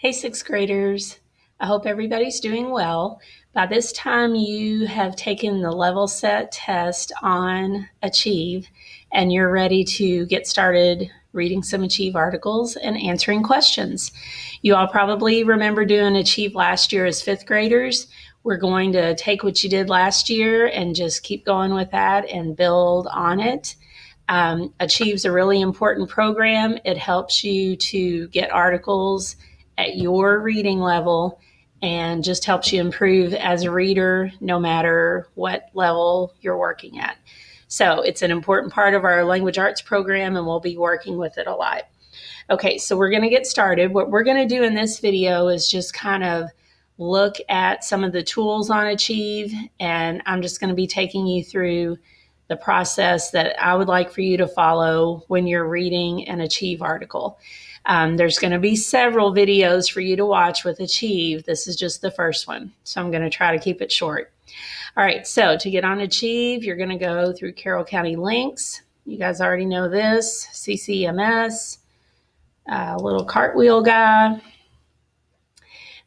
Hey, sixth graders. I hope everybody's doing well. By this time, you have taken the level set test on Achieve, and you're ready to get started reading some Achieve articles and answering questions. You all probably remember doing Achieve last year as fifth graders. We're going to take what you did last year and just keep going with that and build on it. Achieve's a really important program. It helps you to get articles at your reading level and just helps you improve as a reader no matter what level you're working at. So it's an important part of our language arts program, and we'll be working with it a lot. Okay, so we're going to get started. What we're going to do in this video is just kind of look at some of the tools on Achieve, and I'm just going to be taking you through the process that I would like for you to follow when you're reading an Achieve article. There's going to be several videos for you to watch with Achieve. This is just the first one, so I'm going to try to keep it short. All right, so to get on Achieve, you're going to go through Carroll County Links. You guys already know this, CCMS, little cartwheel guy.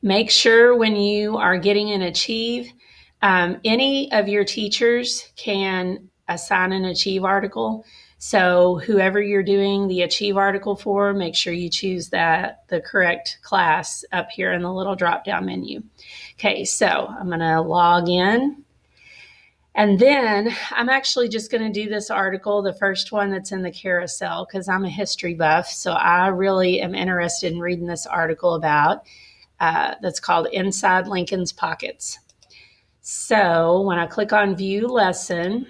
Make sure when you are getting an Achieve, any of your teachers can assign an Achieve article. So whoever you're doing the Achieve article for, make sure you choose the correct class up here in the little drop-down menu. Okay, so I'm going to log in. And then I'm actually just going to do this article, the first one that's in the carousel, because I'm a history buff. So I really am interested in reading this article about that's called Inside Lincoln's Pockets. So when I click on View Lesson,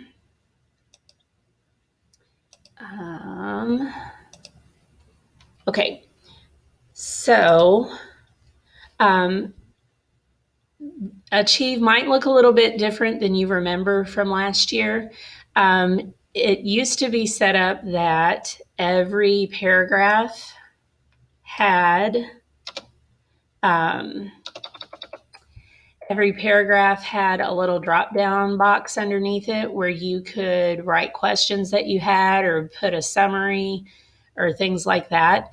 okay, so Achieve might look a little bit different than you remember from last year. It used to be set up that every paragraph had a little drop-down box underneath it where you could write questions that you had or put a summary or things like that.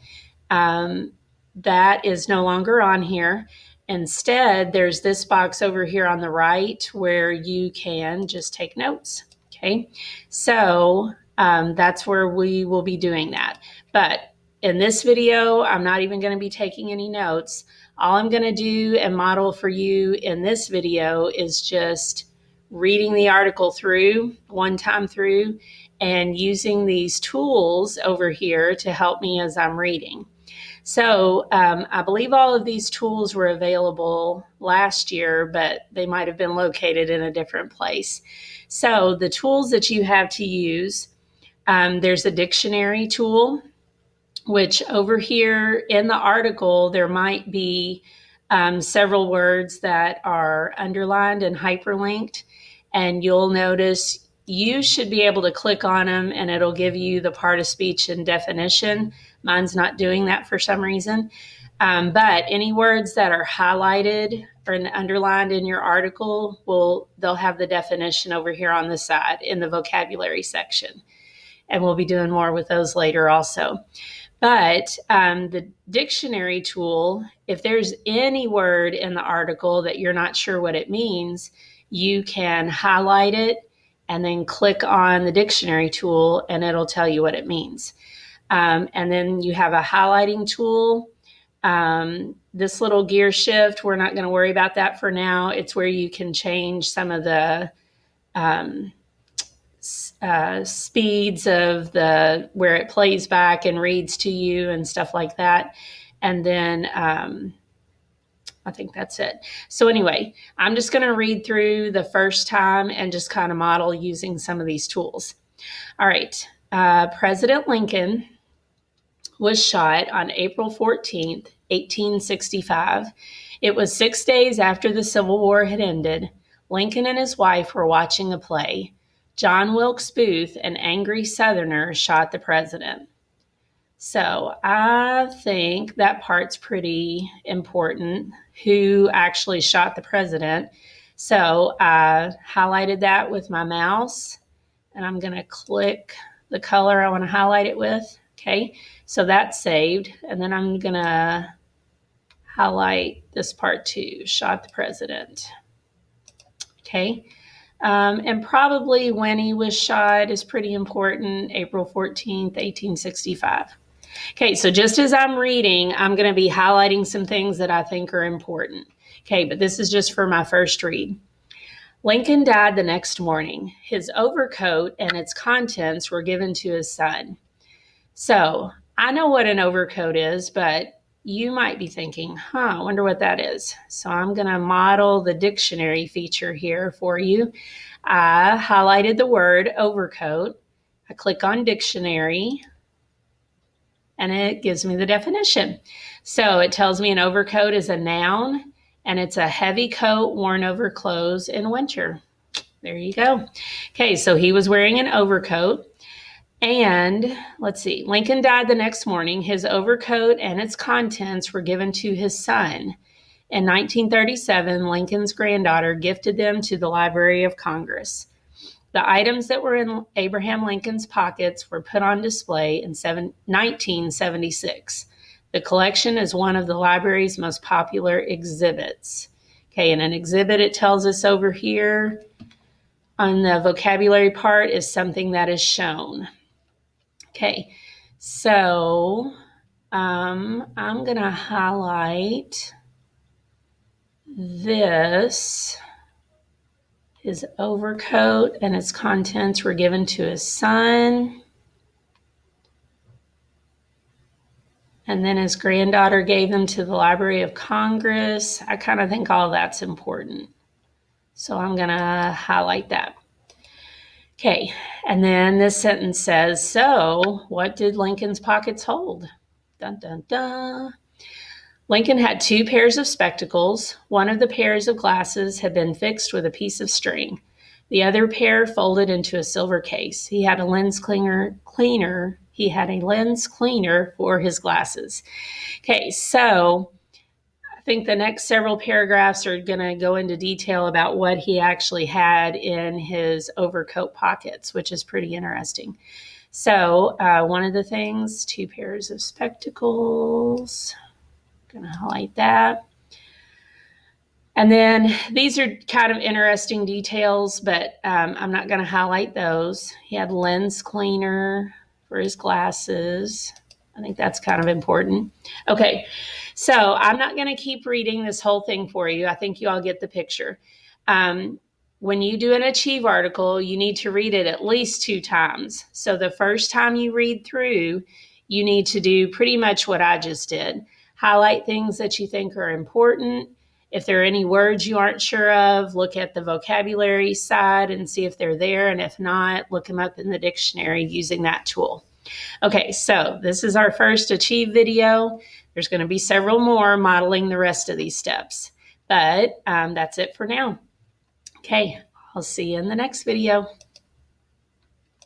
That is no longer on here. Instead, there's this box over here on the right where you can just take notes. Okay, so that's where we will be doing that. But in this video, I'm not even going to be taking any notes. All I'm going to do and model for you in this video is just reading the article through one time through and using these tools over here to help me as I'm reading. So I believe all of these tools were available last year, but they might have been located in a different place. So the tools that you have to use, there's a dictionary tool, which over here in the article, there might be several words that are underlined and hyperlinked, and you'll notice you should be able to click on them and it'll give you the part of speech and definition. Mine's not doing that for some reason. But any words that are highlighted or underlined in your article, they'll have the definition over here on the side in the vocabulary section. And we'll be doing more with those later also. But the dictionary tool, if there's any word in the article that you're not sure what it means, you can highlight it and then click on the dictionary tool and it'll tell you what it means. And then you have a highlighting tool. This little gear shift, we're not going to worry about that for now. It's where you can change some of the speeds of where it plays back and reads to you and stuff like that. And then I think that's it. So anyway, I'm just going to read through the first time and just kind of model using some of these tools. All right. President Lincoln was shot on April 14th, 1865. It was 6 days after the Civil War had ended. Lincoln and his wife were watching a play. John Wilkes Booth, an angry Southerner, shot the president. So I think that part's pretty important, who actually shot the president. So I highlighted that with my mouse, and I'm going to click the color I want to highlight it with. Okay, so that's saved. And then I'm going to highlight this part too, shot the president. Okay. And probably when he was shot is pretty important, April 14th, 1865. Okay, so just as I'm reading, I'm going to be highlighting some things that I think are important. Okay, but this is just for my first read. Lincoln died the next morning. His overcoat and its contents were given to his son. So I know what an overcoat is, but you might be thinking, I wonder what that is. So I'm going to model the dictionary feature here for you. I highlighted the word overcoat. I click on dictionary, and it gives me the definition. So it tells me an overcoat is a noun, and it's a heavy coat worn over clothes in winter. There you go. Okay, so he was wearing an overcoat. And let's see, Lincoln died the next morning. His overcoat and its contents were given to his son. In 1937, Lincoln's granddaughter gifted them to the Library of Congress. The items that were in Abraham Lincoln's pockets were put on display in 1976. The collection is one of the library's most popular exhibits. Okay, and an exhibit, it tells us over here on the vocabulary part, is something that is shown. Okay, so I'm going to highlight this. His overcoat and its contents were given to his son. And then his granddaughter gave them to the Library of Congress. I kind of think all that's important. So I'm going to highlight that. Okay, and then this sentence says, so what did Lincoln's pockets hold? Dun, dun, dun. Lincoln had 2 pairs of spectacles. One of the pairs of glasses had been fixed with a piece of string. The other pair folded into a silver case. He had a lens cleaner for his glasses. Okay, so I think the next several paragraphs are going to go into detail about what he actually had in his overcoat pockets, which is pretty interesting. So one of the things, 2 pairs of spectacles. Going to highlight that. And then these are kind of interesting details, but I'm not going to highlight those. He had lens cleaner for his glasses. I think that's kind of important. Okay, so I'm not going to keep reading this whole thing for you. I think you all get the picture. When you do an Achieve article, you need to read it at least 2 times. So the first time you read through, you need to do pretty much what I just did. Highlight things that you think are important. If there are any words you aren't sure of, look at the vocabulary side and see if they're there. And if not, look them up in the dictionary using that tool. Okay, so this is our first Achieve video. There's going to be several more modeling the rest of these steps. But that's it for now. Okay, I'll see you in the next video.